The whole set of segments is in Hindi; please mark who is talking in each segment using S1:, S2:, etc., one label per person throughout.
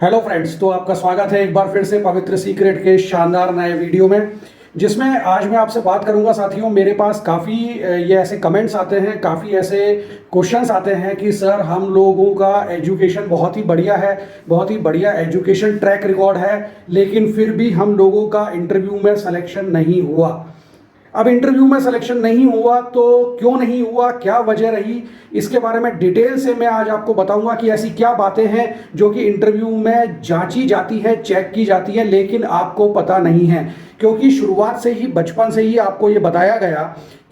S1: हेलो फ्रेंड्स, तो आपका स्वागत है एक बार फिर से पवित्र सीक्रेट के शानदार नए वीडियो में, जिसमें आज मैं आपसे बात करूंगा। साथियों, मेरे पास काफ़ी ये ऐसे कमेंट्स आते हैं, काफ़ी ऐसे क्वेश्चंस आते हैं कि सर हम लोगों का एजुकेशन बहुत ही बढ़िया है, बहुत ही बढ़िया एजुकेशन ट्रैक रिकॉर्ड है, लेकिन फिर भी हम लोगों का इंटरव्यू में सिलेक्शन नहीं हुआ। अब इंटरव्यू में सिलेक्शन नहीं हुआ तो क्यों नहीं हुआ, क्या वजह रही, इसके बारे में डिटेल से मैं आज आपको बताऊंगा कि ऐसी क्या बातें हैं जो कि इंटरव्यू में जांची जाती है, चेक की जाती है, लेकिन आपको पता नहीं है। क्योंकि शुरुआत से ही, बचपन से ही आपको ये बताया गया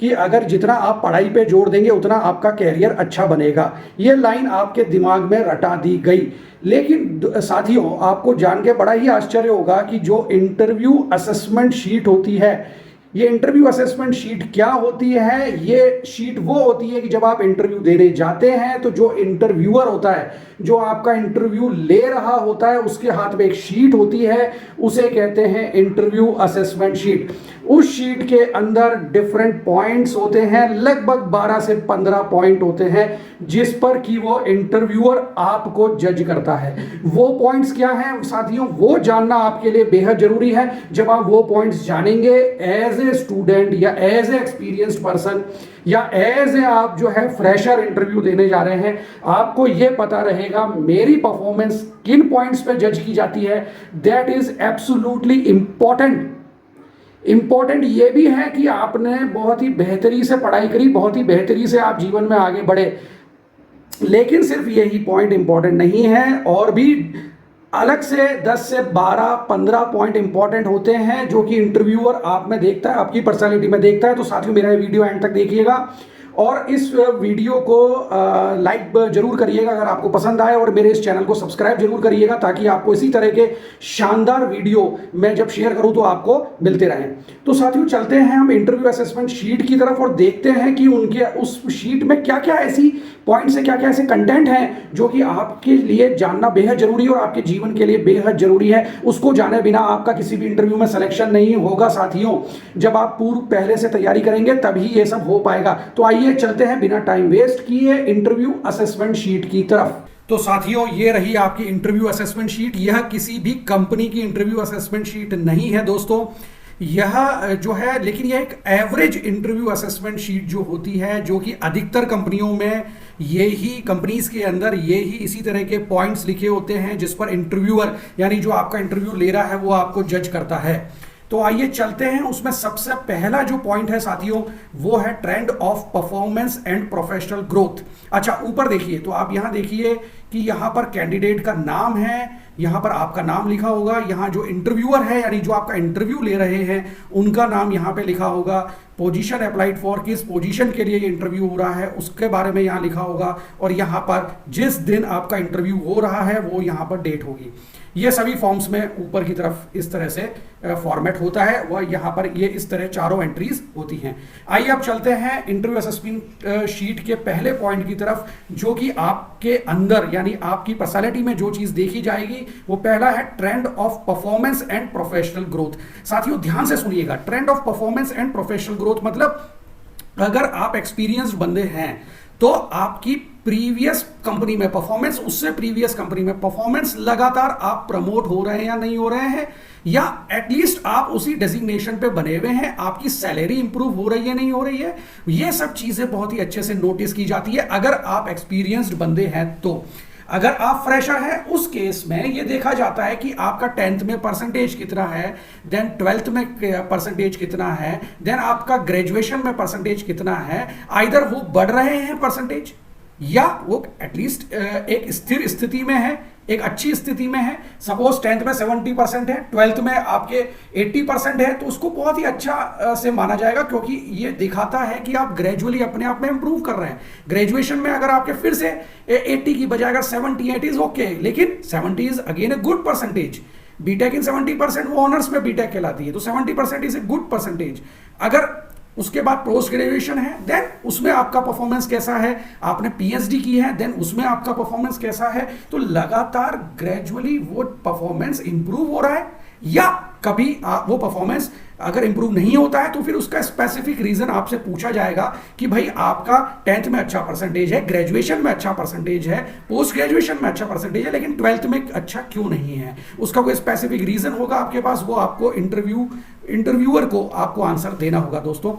S1: कि अगर जितना आप पढ़ाई पे जोर देंगे उतना आपका कैरियर अच्छा बनेगा। ये लाइन आपके दिमाग में रटा दी गई। लेकिन साथियों, आपको जान के बड़ा ही आश्चर्य होगा कि जो इंटरव्यू असेसमेंट शीट होती है, ये इंटरव्यू असेसमेंट शीट क्या होती है। ये शीट वो होती है कि जब आप इंटरव्यू देने जाते हैं तो जो इंटरव्यूअर होता है, जो आपका इंटरव्यू ले रहा होता है, उसके हाथ में एक शीट होती है, उसे कहते हैं इंटरव्यू असेसमेंट शीट। उस शीट के अंदर डिफरेंट पॉइंट्स होते हैं, लगभग 12 से 15 पॉइंट होते हैं, जिस पर कि वो इंटरव्यूअर आपको जज करता है। वो पॉइंट्स क्या हैं साथियों, वो जानना आपके लिए बेहद जरूरी है। जब आप वो पॉइंट्स जानेंगे एज ए स्टूडेंट या एज ए एक्सपीरियंस्ड पर्सन या एज ए आप जो है फ्रेशर इंटरव्यू देने जा रहे हैं, आपको यह पता रहेगा मेरी परफॉर्मेंस किन पॉइंट्स पे जज की जाती है। दैट इज एब्सोल्युटली इंपॉर्टेंट ये भी है कि आपने बहुत ही बेहतरी से पढ़ाई करी, बहुत ही बेहतरी से आप जीवन में आगे बढ़े, लेकिन सिर्फ यही पॉइंट इंपॉर्टेंट नहीं है, और भी अलग से 10 से 12 15 पॉइंट इंपॉर्टेंट होते हैं जो कि इंटरव्यूअर आप में देखता है, आपकी पर्सनालिटी में देखता है। तो साथियों, मेरा वीडियो एंड तक देखिएगा और इस वीडियो को लाइक जरूर करिएगा अगर आपको पसंद आए, और मेरे इस चैनल को सब्सक्राइब जरूर करिएगा ताकि आपको इसी तरह के शानदार वीडियो मैं जब शेयर करूं तो आपको मिलते रहें। तो साथियों, चलते हैं हम इंटरव्यू असेसमेंट शीट की तरफ और देखते हैं कि उनके उस शीट में क्या क्या ऐसी पॉइंट्स है, क्या क्या ऐसे कंटेंट हैं जो कि आपके लिए जानना बेहद जरूरी है और आपके जीवन के लिए बेहद जरूरी है। उसको जाने बिना आपका किसी भी इंटरव्यू में सिलेक्शन नहीं होगा साथियों। जब आप पूर्व पहले से तैयारी करेंगे तभी ये सब हो पाएगा। तो आइए चलते हैं बिना टाइम वेस्ट किए इंटरव्यू असेसमेंट शीट की तरफ। तो साथियों, ये रही आपकी इंटरव्यू असेसमेंट शीट। यह किसी भी कंपनी की इंटरव्यू असेसमेंट शीट नहीं है दोस्तों, यह जो है, लेकिन यह एक एवरेज इंटरव्यू असेसमेंट शीट जो होती है, जो कि अधिकतर कंपनियों में ये ही कंपनीज के अंदर ये ही इसी तरह के पॉइंट्स लिखे होते हैं जिस पर इंटरव्यूअर यानी जो आपका इंटरव्यू ले रहा है वो आपको जज करता है। तो आइए चलते हैं। उसमें सबसे पहला जो पॉइंट है साथियों, वो है trend of performance and professional growth. अच्छा, ऊपर देखिए तो आप यहां देखिए कि यहां पर कैंडिडेट का नाम है, यहां पर आपका नाम लिखा होगा, यहां जो इंटरव्यूअर है यानी जो आपका इंटरव्यू ले रहे हैं उनका नाम यहां पे लिखा होगा, पोजीशन अप्लाइड फॉर, किस पोजीशन के लिए ये इंटरव्यू हो रहा है उसके बारे में यहां लिखा होगा, और यहां पर जिस दिन आपका इंटरव्यू हो रहा है वो यहां पर डेट होगी। ये सभी फॉर्म्स में ऊपर की तरफ इस तरह से फॉर्मेट होता है, वह यहाँ पर ये इस तरह चारों एंट्रीज होती हैं। आइए अब चलते हैं इंटरव्यू असेसमेंट शीट के पहले पॉइंट की तरफ, जो कि आपके अंदर यानी आपकी पर्सनालिटी में जो चीज देखी जाएगी वो पहला है trend of performance and professional growth. साथियों ध्यान से सुनिएगा, trend of performance and professional growth मतलब अगर आप एक्सपीरियंस्ड बंदे हैं तो आपकी प्रीवियस कंपनी में परफॉर्मेंस, उससे प्रीवियस कंपनी में परफॉर्मेंस, लगातार आप प्रमोट हो रहे हैं या नहीं हो रहे हैं, या एटलीस्ट आप उसी डेजिग्नेशन पे बने हुए हैं, आपकी सैलरी इंप्रूव हो रही है नहीं हो रही है, ये सब चीजें बहुत ही अच्छे से नोटिस की जाती है अगर आप एक्सपीरियंस्ड बंदे हैं तो। अगर आप फ्रेशर हैं उस केस में ये देखा जाता है कि आपका 10th में परसेंटेज कितना है, देन 12th में परसेंटेज कितना है, देन आपका ग्रेजुएशन में परसेंटेज कितना है। आइदर वो बढ़ रहे हैं परसेंटेज या वो एटलीस्ट एक स्थिर स्थिति में है, एक अच्छी स्थिति में है। सपोज 10th में 70% है, 12th में आपके 80% है, तो उसको बहुत ही अच्छा से माना जाएगा, क्योंकि ये दिखाता है कि आप ग्रेजुअली अपने आप में इंप्रूव कर रहे हैं। ग्रेजुएशन में अगर आपके फिर से 80 की बजाय अगर 78 इज ओके, लेकिन 70 is again a good percentage. BTech in 70%, वो ऑनर्स में बीटेक कहलाती है, तो 70% इज ए गुड परसेंटेज। अगर उसके बाद पोस्ट ग्रेजुएशन है, देन उसमें आपका परफॉर्मेंस कैसा है, आपने पीएचडी की है, देन उसमें आपका परफॉर्मेंस कैसा है, तो लगातार ग्रेजुअली वो परफॉर्मेंस इंप्रूव हो रहा है या कभी वो परफॉर्मेंस अगर इंप्रूव नहीं होता है तो फिर उसका स्पेसिफिक रीजन आपसे पूछा जाएगा कि भाई आपका 10th में अच्छा परसेंटेज है, ग्रेजुएशन में अच्छा परसेंटेज है, पोस्ट ग्रेजुएशन में अच्छा परसेंटेज है, लेकिन 12th में अच्छा क्यों नहीं है। उसका कोई स्पेसिफिक रीजन होगा आपके पास, वो आपको इंटरव्यूअर को आपको आंसर देना होगा दोस्तों।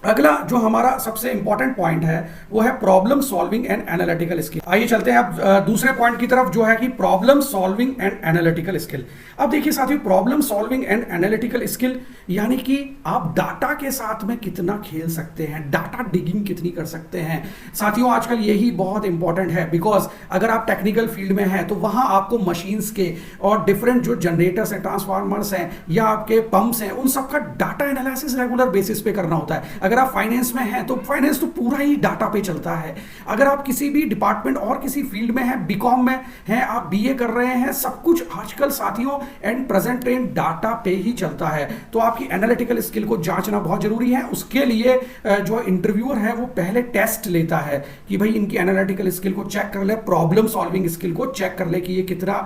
S1: अगला जो हमारा सबसे इंपॉर्टेंट पॉइंट है वो है problem solving and analytical skill. आइए चलते हैं अब दूसरे पॉइंट की तरफ जो है कि problem solving and analytical skill. अब देखिए साथियों, problem solving and analytical skill यानी कि आप डाटा के साथ में कितना खेल सकते हैं, डाटा डिगिंग कितनी कर सकते हैं। साथियों आजकल यही बहुत इंपॉर्टेंट है, बिकॉज अगर आप टेक्निकल फील्ड में हैं तो वहां आपको मशीन्स के और डिफरेंट जो जनरेटर्स हैं, ट्रांसफार्मर्स हैं या आपके पंप्स हैं, उन सबका डाटा एनालिसिस रेगुलर बेसिस पे करना होता है। अगर आप फाइनेंस में हैं तो फाइनेंस तो पूरा ही डाटा पे चलता है। अगर आप किसी भी डिपार्टमेंट और किसी फील्ड में हैं, बीकॉम में हैं, आप बीए कर रहे हैं, सब कुछ आजकल साथियों एंड प्रेजेंट ट्रेंड डाटा पे ही चलता है। तो आपकी एनालिटिकल स्किल को जांचना बहुत जरूरी है। उसके लिए जो इंटरव्यूअर है वो पहले टेस्ट लेता है कि भाई इनकी एनालिटिकल स्किल को चेक कर ले, प्रॉब्लम सॉल्विंग स्किल को चेक कर ले कि ये कितना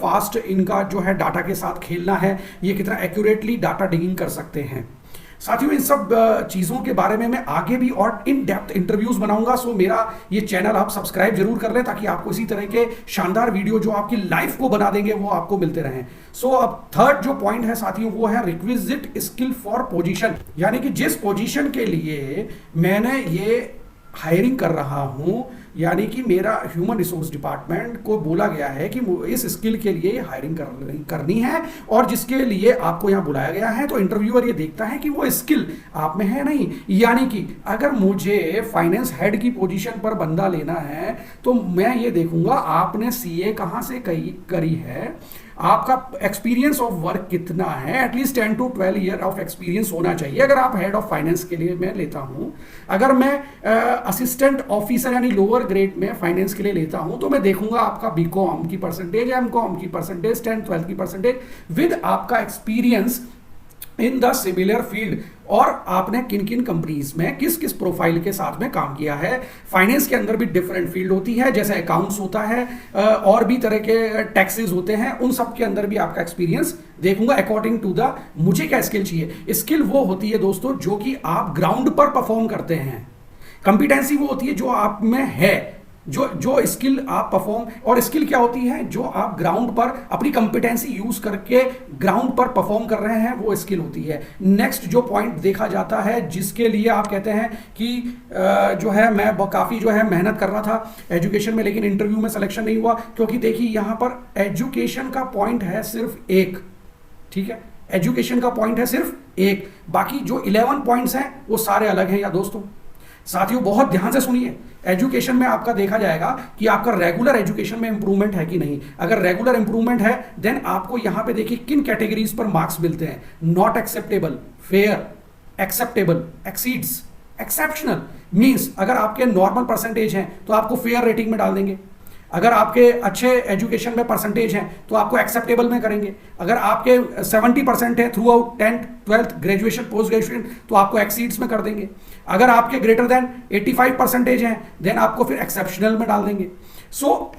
S1: फास्ट इनका जो है डाटा के साथ खेलना है, ये कितना एक्यूरेटली डाटा डिगिंग कर सकते हैं। साथियों इन सब चीज़ों के बारे में मैं आगे भी और इन डेप्थ इंटरव्यूज बनाऊंगा। सो मेरा ये चैनल आप सब्सक्राइब जरूर कर लें ताकि आपको इसी तरह के शानदार वीडियो जो आपकी लाइफ को बना देंगे वो आपको मिलते रहें। सो अब थर्ड जो पॉइंट है साथियों वो है रिक्विजिट स्किल फॉर पोजीशन, यानी कि जिस पोजीशन के लिए मैंने ये हायरिंग कर रहा हूं, यानी कि मेरा ह्यूमन रिसोर्स डिपार्टमेंट को बोला गया है कि इस स्किल के लिए हायरिंग करनी है और जिसके लिए आपको यहाँ बुलाया गया है, तो इंटरव्यूअर ये देखता है कि वो स्किल आप में है नहीं। यानी कि अगर मुझे फाइनेंस हेड की पोजीशन पर बंदा लेना है तो मैं ये देखूंगा आपने सीए कहाँ से करी है, आपका एक्सपीरियंस ऑफ वर्क कितना है, at least 10 to 12 year of experience होना चाहिए अगर आप हेड ऑफ फाइनेंस के लिए मैं लेता हूं। अगर मैं असिस्टेंट ऑफिसर यानी लोअर ग्रेड में फाइनेंस के लिए लेता हूं तो मैं देखूंगा आपका बीकॉम की परसेंटेज, एमकॉम की परसेंटेज, 10th 12th की परसेंटेज विद आपका experience in the similar field और आपने किन किन कंपनीज में किस किस प्रोफाइल के साथ में काम किया है। फाइनेंस के अंदर भी डिफरेंट फील्ड होती है, जैसे अकाउंट्स होता है और भी तरह के टैक्सेस होते हैं, उन सब के अंदर भी आपका एक्सपीरियंस देखूंगा अकॉर्डिंग टू द मुझे क्या स्किल चाहिए। स्किल वो होती है दोस्तों जो कि आप ग्राउंड पर परफॉर्म करते हैं, कंपिटेंसी वो होती है जो आप में है, जो स्किल आप परफॉर्म, और स्किल क्या होती है जो आप ग्राउंड पर अपनी कंपिटेंसी यूज करके ग्राउंड पर परफॉर्म कर रहे हैं, वो स्किल होती है। नेक्स्ट जो पॉइंट देखा जाता है जिसके लिए आप कहते हैं कि जो है मैं काफ़ी जो है मेहनत कर रहा था एजुकेशन में लेकिन इंटरव्यू में सिलेक्शन नहीं हुआ, क्योंकि देखिए यहाँ पर एजुकेशन का पॉइंट है सिर्फ एक, ठीक है, एजुकेशन का पॉइंट है सिर्फ एक, बाकी जो 11 पॉइंट्स हैं वो सारे अलग हैं। या दोस्तों साथियों बहुत ध्यान से सुनिए, एजुकेशन में आपका देखा जाएगा कि आपका रेगुलर एजुकेशन में इंप्रूवमेंट है कि नहीं। अगर रेगुलर इंप्रूवमेंट है देन आपको यहां पे देखिए किन कैटेगरीज पर मार्क्स मिलते हैं। Not acceptable, fair, acceptable, exceeds, exceptional. Means अगर आपके नॉर्मल परसेंटेज हैं तो आपको फेयर रेटिंग में डाल देंगे, अगर आपके अच्छे एजुकेशन में परसेंटेज हैं तो आपको एक्सेप्टेबल में करेंगे, अगर आपके 70% है through out 10th 12th graduation post graduation तो आपको एक्सीड्स में कर देंगे, अगर आपके ग्रेटर देन 85% हैं देन आपको फिर एक्सेप्शनल में डाल देंगे। सो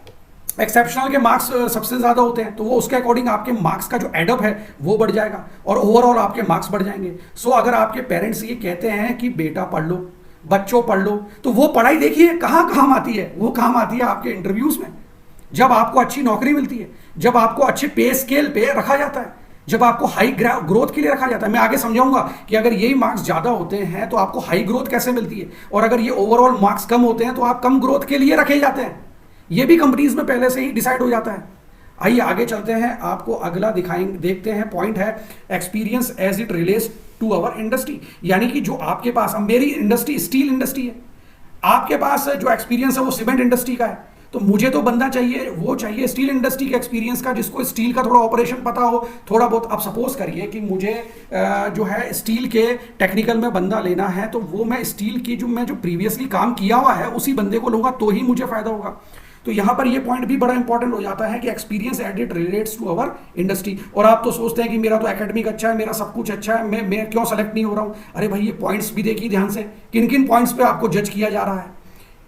S1: एक्सेप्शनल के मार्क्स सबसे ज़्यादा होते हैं तो वो उसके अकॉर्डिंग आपके मार्क्स का जो एडअप है वो बढ़ जाएगा और ओवरऑल आपके मार्क्स बढ़ जाएंगे। सो अगर आपके पेरेंट्स ये कहते हैं कि बेटा पढ़ लो, बच्चों पढ़ लो, तो वो पढ़ाई देखिए कहाँ काम आती है, वो काम आती है आपके इंटरव्यूज में, जब आपको अच्छी नौकरी मिलती है, जब आपको अच्छे पे स्केल पे रखा जाता है, जब आपको हाई ग्रोथ के लिए रखा जाता है। मैं आगे समझाऊंगा कि अगर यही मार्क्स ज़्यादा होते हैं तो आपको हाई ग्रोथ कैसे मिलती है, और अगर ये ओवरऑल मार्क्स कम होते हैं तो आप कम ग्रोथ के लिए रखे जाते हैं। ये भी कंपनीज में पहले से ही डिसाइड हो जाता है। आइए आगे चलते हैं, आपको अगला देखते हैं पॉइंट है experience as it relates to our industry, यानी कि जो आपके पास, अब मेरी इंडस्ट्री स्टील इंडस्ट्री है, आपके पास जो एक्सपीरियंस है वो सीमेंट इंडस्ट्री का है, तो मुझे तो बंदा चाहिए, वो चाहिए स्टील इंडस्ट्री के एक्सपीरियंस का, जिसको स्टील का थोड़ा ऑपरेशन पता हो, थोड़ा बहुत। आप सपोज करिए कि मुझे जो है स्टील के टेक्निकल में बंदा लेना है, तो वो मैं स्टील की जो प्रीवियसली काम किया हुआ है उसी बंदे को लूंगा तो ही मुझे फायदा होगा। तो यहाँ पर ये पॉइंट भी बड़ा इंपॉर्टेंट हो जाता है कि experience as it relates to our industry. और आप तो सोचते हैं कि मेरा तो एकेडमिक अच्छा है, मेरा सब कुछ अच्छा है, मैं क्यों सेलेक्ट नहीं हो रहा हूँ। अरे भाई ये पॉइंट्स भी देखिए ध्यान से, किन किन पॉइंट्स पे आपको जज किया जा रहा है।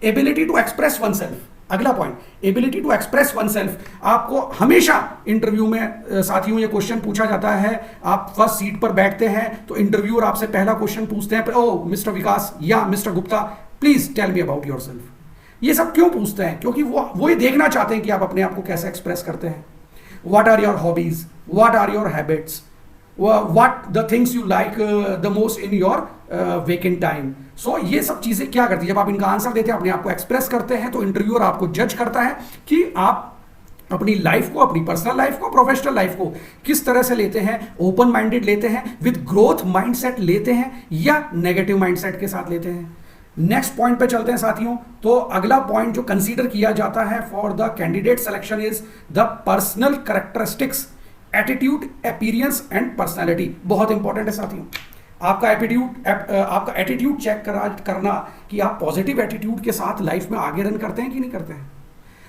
S1: Ability to express oneself, अगला point, ability to express oneself. आपको हमेशा इंटरव्यू में साथियों ये क्वेश्चन पूछा जाता है, आप फर्स्ट सीट पर बैठते हैं तो इंटरव्यूअर आपसे पहला क्वेश्चन पूछते हैं, ओ मिस्टर विकास या mister Gupta please tell me about yourself. ये सब क्यों पूछते हैं? क्योंकि वो ये देखना चाहते हैं कि आप अपने आप को कैसे एक्सप्रेस करते हैं। What are your hobbies, what are your habits, what the things you like the most in your vacant time। सो ये सब चीजें क्या करती है, जब आप इनका आंसर देते हैं, अपने आप को एक्सप्रेस करते हैं, तो इंटरव्यूअर आपको जज करता है कि आप अपनी लाइफ को, अपनी पर्सनल लाइफ को, प्रोफेशनल लाइफ को किस तरह से लेते हैं। ओपन माइंडेड लेते हैं, विद ग्रोथ माइंडसेट लेते हैं, या नेगेटिव माइंडसेट के साथ लेते हैं। नेक्स्ट पॉइंट पे चलते हैं साथियों। तो अगला पॉइंट जो कंसीडर किया जाता है for the candidate selection is the personal characteristics, attitude, appearance and personality. बहुत इंपॉर्टेंट है साथियों, आपका एटीट्यूड चेक करना कि आप पॉजिटिव एटीट्यूड के साथ लाइफ में आगे रन करते हैं कि नहीं करते हैं।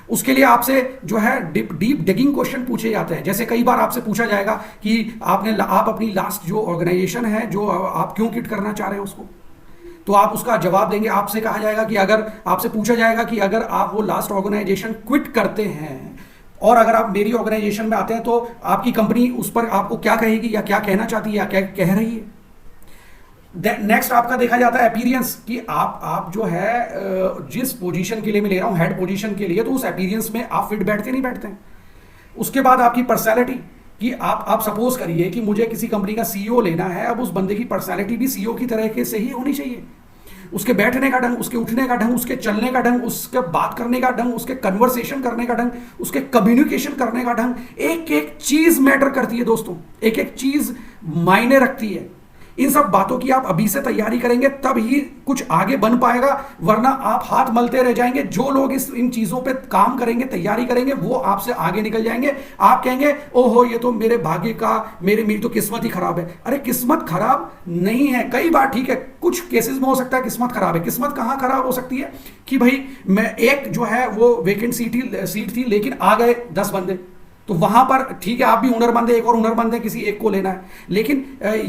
S1: उसके लिए आपसे जो है डीप डिगिंग क्वेश्चन पूछे जाते हैं। जैसे कई बार आपसे पूछा जाएगा कि आप अपनी लास्ट जो ऑर्गेनाइजेशन है, जो आप क्यों क्विट करना चाह रहे हैं उसको, तो आप उसका जवाब देंगे। आपसे कहा जाएगा कि अगर आपसे पूछा जाएगा कि अगर आप वो लास्ट ऑर्गेनाइजेशन क्विट करते हैं और अगर आप मेरी ऑर्गेनाइजेशन में आते हैं तो आपकी कंपनी उस पर आपको क्या कहेगी, या क्या कहना चाहती है, या क्या कह रही है। नेक्स्ट आपका देखा जाता है अपीयरेंस, कि आप जो है जिस पोजीशन के लिए मैं ले रहा हूं, हेड पोजीशन के लिए, तो उस अपीयरेंस में आप फिट बैठते नहीं बैठते हैं। उसके बाद आपकी पर्सनैलिटी, कि आप सपोज करिए कि मुझे किसी कंपनी का सीईओ लेना है, अब उस बंदे की पर्सनैलिटी भी सीईओ की तरह के से ही होनी चाहिए। उसके बैठने का ढंग, उसके उठने का ढंग, उसके चलने का ढंग, उसके बात करने का ढंग, उसके कन्वर्सेशन करने का ढंग, उसके कम्युनिकेशन करने का ढंग, एक एक चीज मैटर करती है दोस्तों, एक एक चीज मायने रखती है। इन सब बातों की आप अभी से तैयारी करेंगे तब ही कुछ आगे बन पाएगा, वरना आप हाथ मलते रह जाएंगे। जो लोग इन चीजों पे काम करेंगे, तैयारी करेंगे, वो आपसे आगे निकल जाएंगे। आप कहेंगे ओहो ये तो मेरे भाग्य का, मेरी तो किस्मत ही खराब है। अरे किस्मत खराब नहीं है, कई बार ठीक है, कुछ केसेस में हो सकता है किस्मत खराब है। किस्मत कहां खराब हो सकती है कि भाई मैं एक जो है वो वेकेंट सीट थी लेकिन आ गए 10 बंदे, तो वहां पर ठीक है आप भी हुनरमंद है, एक और हुनरमंद है, किसी एक को लेना है। लेकिन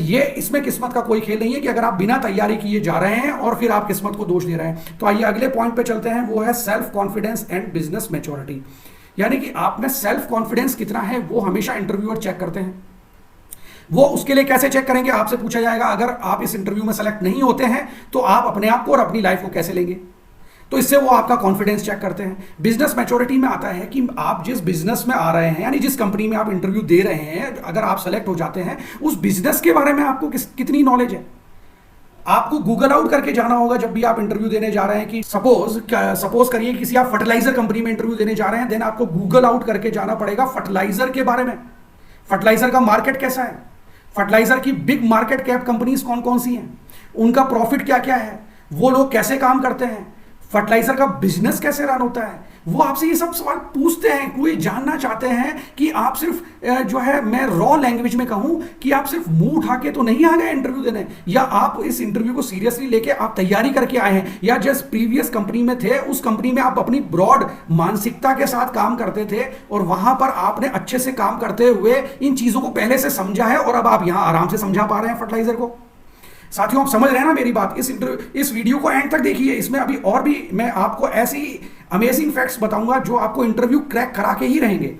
S1: ये इसमें किस्मत का कोई खेल नहीं है कि अगर आप बिना तैयारी किए जा रहे हैं और फिर आप किस्मत को दोष दे रहे हैं। तो आइए अगले पॉइंट पे चलते हैं, वो है self confidence and business maturity. यानी कि आप में सेल्फ कॉन्फिडेंस कितना है वो हमेशा इंटरव्यूअर चेक करते हैं। वो उसके लिए कैसे चेक करेंगे, आपसे पूछा जाएगा अगर आप इस इंटरव्यू में सेलेक्ट नहीं होते हैं तो आप अपने आप को और अपनी लाइफ को कैसे लेंगे, तो इससे वो आपका कॉन्फिडेंस चेक करते हैं। बिजनेस मैच्योरिटी में आता है कि आप जिस बिजनेस में आ रहे हैं, यानी जिस कंपनी में आप इंटरव्यू दे रहे हैं, अगर आप सेलेक्ट हो जाते हैं, उस बिजनेस के बारे में आपको कितनी नॉलेज है। आपको गूगल आउट करके जाना होगा जब भी आप इंटरव्यू देने जा रहे हैं। कि सपोज करिए किसी आप फर्टिलाइजर कंपनी में इंटरव्यू देने जा रहे हैं, देन आपको गूगल आउट करके जाना पड़ेगा फर्टिलाइजर के बारे में। फर्टिलाइजर का मार्केट कैसा है, फर्टिलाइजर की बिग मार्केट कैप कंपनीज कौन कौन सी हैं, उनका प्रॉफिट क्या क्या है, वो लोग कैसे काम करते हैं, फर्टिलाइजर का बिजनेस कैसे रन होता है। वो आपसे ये सब सवाल पूछते हैं, कोई जानना चाहते हैं कि आप सिर्फ जो है, मैं रॉ लैंग्वेज में कहूं कि आप सिर्फ मुंह उठा के तो नहीं आ गए इंटरव्यू देने, या आप इस इंटरव्यू को सीरियसली लेके आप तैयारी करके आए हैं, या जिस प्रीवियस कंपनी में थे उस कंपनी में आप अपनी ब्रॉड मानसिकता के साथ काम करते थे और वहां पर आपने अच्छे से काम करते हुए इन चीजों को पहले से समझा है और अब आप यहां आराम से समझा पा रहे हैं फर्टिलाइजर को। साथियों आप समझ रहे हैं ना मेरी बात। इस वीडियो को एंड तक देखिए, इसमें अभी और भी मैं आपको ऐसी अमेजिंग फैक्ट्स बताऊंगा जो आपको इंटरव्यू क्रैक करा के ही रहेंगे।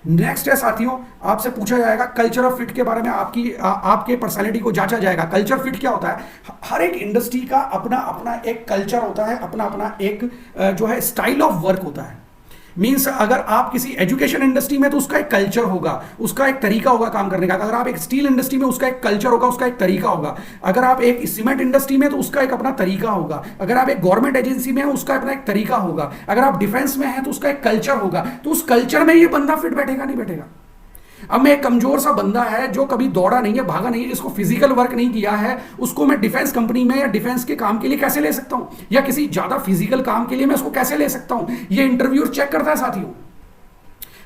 S1: नेक्स्ट है साथियों, आपसे पूछा जाएगा कल्चर ऑफ फिट के बारे में, आपके पर्सनालिटी को जांचा जाएगा। कल्चर फिट क्या होता है, हर एक इंडस्ट्री का अपना अपना एक कल्चर होता है, अपना अपना एक जो है स्टाइल ऑफ वर्क होता है। मीन्स अगर आप किसी एजुकेशन इंडस्ट्री में तो उसका एक कल्चर होगा, उसका एक तरीका होगा काम करने का। अगर आप एक स्टील इंडस्ट्री में उसका एक कल्चर होगा, उसका एक तरीका होगा। अगर आप एक सीमेंट इंडस्ट्री में तो उसका एक अपना तरीका होगा। अगर आप एक गवर्नमेंट एजेंसी में हैं उसका अपना एक तरीका होगा। अगर आप डिफेंस में हैं तो उसका एक कल्चर होगा। तो उस कल्चर में ये बंदा फिट बैठेगा नहीं बैठेगा। अब मैं एक कमजोर सा बंदा है जो कभी दौड़ा नहीं है, भागा नहीं है, जिसको फिजिकल वर्क नहीं किया है, उसको मैं डिफेंस कंपनी में या डिफेंस के काम के लिए कैसे ले सकता हूं, या किसी ज्यादा फिजिकल काम के लिए मैं उसको कैसे ले सकता हूं। ये इंटरव्यूअर चेक करता है साथियों।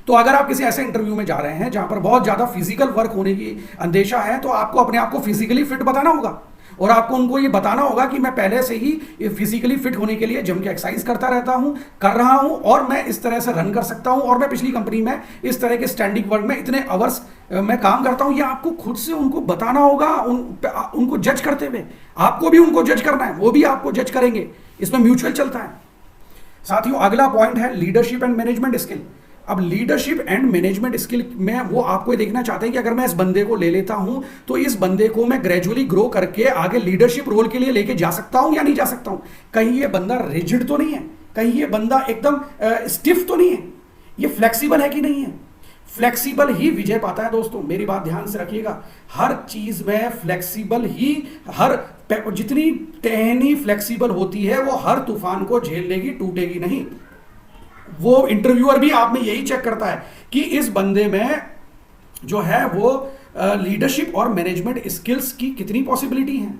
S1: तो अगर आप किसी ऐसे इंटरव्यू में जा रहे हैं जहां पर बहुत ज्यादा फिजिकल वर्क होने की अंदेशा है, तो आपको अपने आप को फिजिकली फिट बताना होगा और आपको उनको ये बताना होगा कि मैं पहले से ही फिजिकली फिट होने के लिए जिम की एक्सरसाइज करता रहता हूं, कर रहा हूं, और मैं इस तरह से रन कर सकता हूं, और मैं पिछली कंपनी में इस तरह के स्टैंडिंग वर्क में इतने आवर्स मैं काम करता हूं। ये आपको खुद से उनको बताना होगा, उनको जज करते हुए। आपको भी उनको जज करना है, वो भी आपको जज करेंगे, इसमें म्यूचुअल चलता है। साथियों अगला पॉइंट है लीडरशिप एंड मैनेजमेंट स्किल। अब लीडरशिप एंड मैनेजमेंट स्किल में वो आपको देखना चाहते हैं कि अगर मैं इस बंदे को ले लेता हूं तो इस बंदे को मैं ग्रेजुअली ग्रो करके आगे लीडरशिप रोल के लिए लेके जा सकता हूं या नहीं जा सकता हूं। कहीं ये बंदा रिजिड तो नहीं है, कहीं ये बंदा एकदम स्टिफ तो नहीं है, ये फ्लेक्सिबल है कि नहीं है। फ्लेक्सिबल ही विजय पाता है दोस्तों, मेरी बात ध्यान से रखिएगा। हर चीज में फ्लेक्सिबल ही, हर जितनी टहनी फ्लेक्सिबल होती है वो हर तूफान को झेल लेगी, टूटेगी नहीं। वो इंटरव्यूअर भी आप में यही चेक करता है कि इस बंदे में जो है वो लीडरशिप और मैनेजमेंट स्किल्स की कितनी पॉसिबिलिटी है।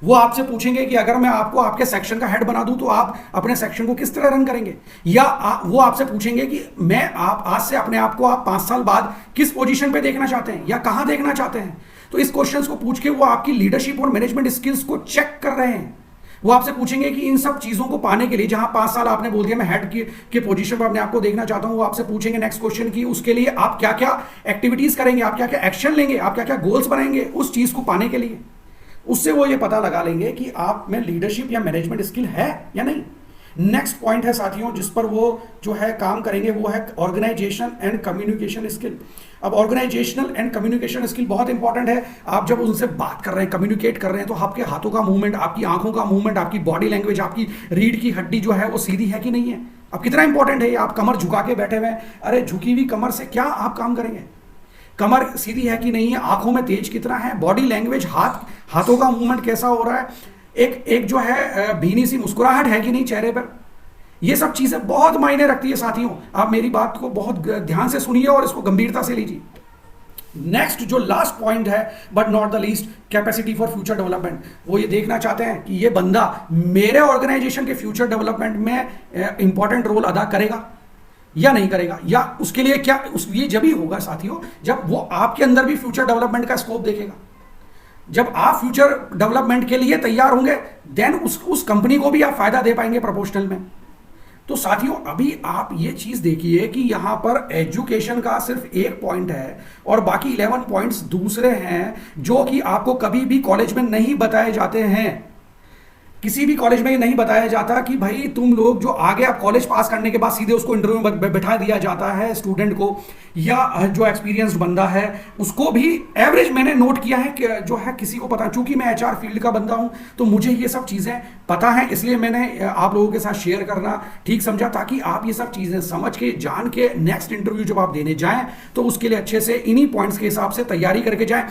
S1: वो आपसे पूछेंगे कि अगर मैं आपको आपके सेक्शन का हेड बना दूं तो आप अपने सेक्शन को किस तरह रन करेंगे, या वो आपसे पूछेंगे कि मैं आप आज से अपने आप को आप 5 साल बाद किस पोजीशन पे देखना चाहते हैं या कहां देखना चाहते हैं। तो इस क्वेश्चंस को पूछ के वो आपकी लीडरशिप और मैनेजमेंट स्किल्स को चेक कर रहे हैं। वो आपसे पूछेंगे कि इन सब चीजों को पाने के लिए, जहां 5 साल आपने बोल दिया मैं हेड के पोजीशन पर अपने आपको देखना चाहता हूं, वो आपसे पूछेंगे नेक्स्ट क्वेश्चन की उसके लिए आप क्या क्या एक्टिविटीज करेंगे, आप क्या क्या एक्शन लेंगे, आप क्या क्या गोल्स बनाएंगे उस चीज को पाने के लिए। उससे वो ये पता लगा लेंगे कि आप में लीडरशिप या मैनेजमेंट स्किल है या नहीं। नेक्स्ट पॉइंट है साथियों जिस पर वो जो है काम करेंगे वो है ऑर्गेनाइजेशन एंड कम्युनिकेशन स्किल। अब ऑर्गेनाइजेशनल एंड कम्युनिकेशन स्किल बहुत इंपॉर्टेंट है। आप जब उनसे बात कर रहे हैं, कम्युनिकेट कर रहे हैं, तो आपके हाथों का मूवमेंट, आपकी आंखों का मूवमेंट, आपकी बॉडी लैंग्वेज, आपकी रीढ़ की हड्डी जो है वो सीधी है कि नहीं है। अब कितना इंपॉर्टेंट है, आप कमर झुका के बैठे हुए हैं, अरे झुकी हुई कमर से क्या आप काम करेंगे। कमर सीधी है कि नहीं है, आंखों में तेज कितना है, बॉडी लैंग्वेज, हाथों का मूवमेंट कैसा हो रहा है, एक जो है भीनी सी मुस्कुराहट है कि नहीं चेहरे पर। ये सब चीजें बहुत मायने रखती है साथियों। आप मेरी बात को बहुत ध्यान से सुनिए और इसको गंभीरता से लीजिए। नेक्स्ट जो लास्ट पॉइंट है but not the least, capacity for future development. वो ये देखना चाहते हैं कि ये बंदा मेरे ऑर्गेनाइजेशन के फ्यूचर डेवलपमेंट में इंपॉर्टेंट रोल अदा करेगा या नहीं करेगा, या उसके लिए क्या ये जब ही होगा साथियों जब वो आपके अंदर भी फ्यूचर डेवलपमेंट का स्कोप देखेगा। जब आप फ्यूचर डेवलपमेंट के लिए तैयार होंगे देन उस कंपनी को भी आप फायदा दे पाएंगे प्रोपोर्शनल में। तो साथियों अभी आप ये चीज देखिए कि यहां पर एजुकेशन का सिर्फ एक पॉइंट है और बाकी 11 पॉइंट्स दूसरे हैं जो कि आपको कभी भी कॉलेज में नहीं बताए जाते हैं। किसी भी कॉलेज में ये नहीं बताया जाता कि भाई तुम लोग जो आगे आप कॉलेज पास करने के बाद सीधे उसको इंटरव्यू में बैठा दिया जाता है स्टूडेंट को, या जो एक्सपीरियंस्ड बंदा है उसको भी। एवरेज मैंने नोट किया है कि जो है किसी को पता, चूंकि मैं एचआर फील्ड का बंदा हूं तो मुझे ये सब चीजें पता है, इसलिए मैंने आप लोगों के साथ शेयर करना ठीक समझा ताकि आप ये सब चीजें समझ के जान के नेक्स्ट इंटरव्यू जब आप देने जाएं तो उसके लिए अच्छे से इन्हीं पॉइंट्स के हिसाब से तैयारी करके जाएं।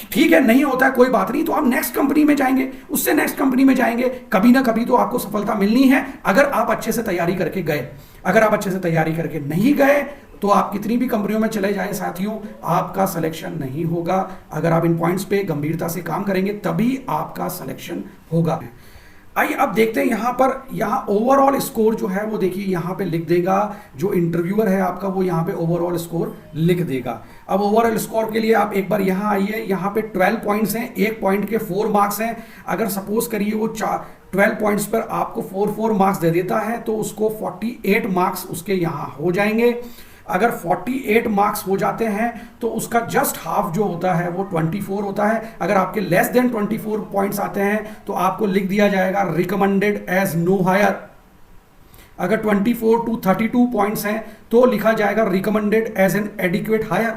S1: ठीक है, नहीं होता है कोई बात नहीं, तो आप नेक्स्ट कंपनी में जाएंगे, उससे नेक्स्ट कंपनी में जाएंगे, कभी ना कभी तो आपको सफलता मिलनी है अगर आप अच्छे से तैयारी करके गए। अगर आप अच्छे से तैयारी करके नहीं गए तो आप कितनी भी कंपनियों में चले जाएं साथियों, आपका सिलेक्शन नहीं होगा। अगर आप इन पॉइंट्स पे गंभीरता से काम करेंगे तभी आपका सिलेक्शन होगा। आइए अब देखते हैं यहाँ पर, यहाँ ओवरऑल स्कोर जो है वो देखिए यहाँ पे लिख देगा, जो इंटरव्यूअर है आपका वो यहाँ पे ओवरऑल स्कोर लिख देगा। अब ओवरऑल स्कोर के लिए आप एक बार यहाँ आइए, यहाँ पे 12 पॉइंट्स हैं, एक पॉइंट के 4 मार्क्स हैं। अगर सपोज करिए वो 12 पॉइंट्स पर आपको 4 मार्क्स दे देता है तो उसको 48 मार्क्स उसके यहाँ हो जाएंगे। अगर 48 मार्क्स हो जाते हैं तो उसका जस्ट हाफ जो होता है वो 24 होता है। अगर आपके लेस देन 24 पॉइंट्स आते हैं तो आपको लिख दिया जाएगा रिकमेंडेड एज नो हायर। अगर 24 टू 32 पॉइंट्स हैं तो लिखा जाएगा recommended as an adequate hire.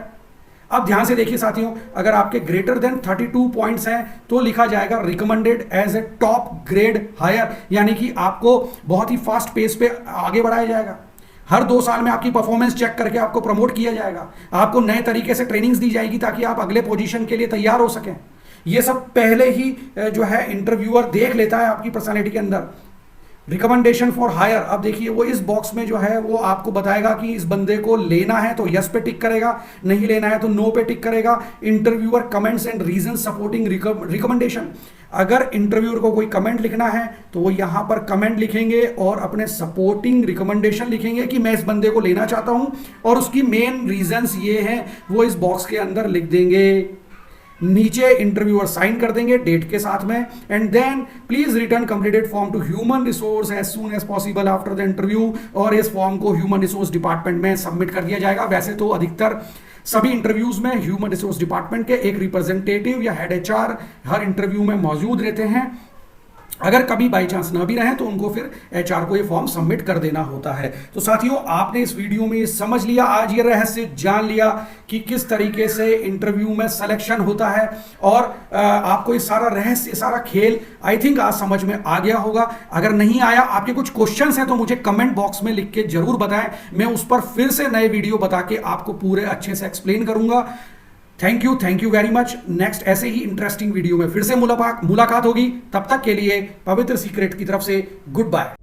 S1: अब ध्यान से देखिए साथियों, अगर आपके ग्रेटर देन 32 पॉइंट्स हैं तो लिखा जाएगा recommended as a top grade hire, यानी कि आपको बहुत ही फास्ट पेस पे आगे बढ़ाया जाएगा। हर 2 साल में आपकी परफॉर्मेंस चेक करके आपको प्रमोट किया जाएगा, आपको नए तरीके से ट्रेनिंग्स दी जाएगी ताकि आप अगले पोजीशन के लिए तैयार हो सकें। ये सब पहले ही जो है इंटरव्यूअर देख लेता है आपकी पर्सनालिटी के अंदर। रिकमेंडेशन फॉर हायर, अब देखिए वो इस बॉक्स में जो है वो आपको बताएगा कि इस बंदे को लेना है तो यस पे टिक करेगा, नहीं लेना है तो नो पे टिक करेगा। Interviewer comments and reason supporting recommendation, अगर इंटरव्यूअर को कोई कमेंट लिखना है तो वो यहाँ पर कमेंट लिखेंगे और अपने सपोर्टिंग रिकमेंडेशन लिखेंगे कि मैं इस बंदे को लेना चाहता हूँ और उसकी मेन रीजंस ये हैं, वो इस बॉक्स के अंदर लिख देंगे। नीचे इंटरव्यूअर साइन कर देंगे डेट के साथ में, and then please return completed form to human resource as soon as possible after the interview, और इस फॉर्म को ह्यूमन रिसोर्स डिपार्टमेंट में सबमिट कर दिया जाएगा। वैसे तो अधिकतर सभी इंटरव्यूज में ह्यूमन रिसोर्स डिपार्टमेंट के एक रिप्रेजेंटेटिव या हेड एचआर हर इंटरव्यू में मौजूद रहते हैं। अगर कभी बाई चांस ना भी रहें तो उनको फिर एचआर को ये फॉर्म सबमिट कर देना होता है। तो साथियों, आपने इस वीडियो में ये समझ लिया, आज ये रहस्य जान लिया कि किस तरीके से इंटरव्यू में सिलेक्शन होता है, और आपको ये सारा रहस्य, सारा खेल आई थिंक आज समझ में आ गया होगा। अगर नहीं आया, आपके कुछ क्वेश्चंस हैं तो मुझे कमेंट बॉक्स में लिख के जरूर बताएं, मैं उस पर फिर से नए वीडियो बता के आपको पूरे अच्छे से एक्सप्लेन करूंगा। Thank you very much. Next ऐसे ही इंटरेस्टिंग वीडियो में फिर से मुलाकात होगी। तब तक के लिए पवित्र सीक्रेट की तरफ से गुड बाय।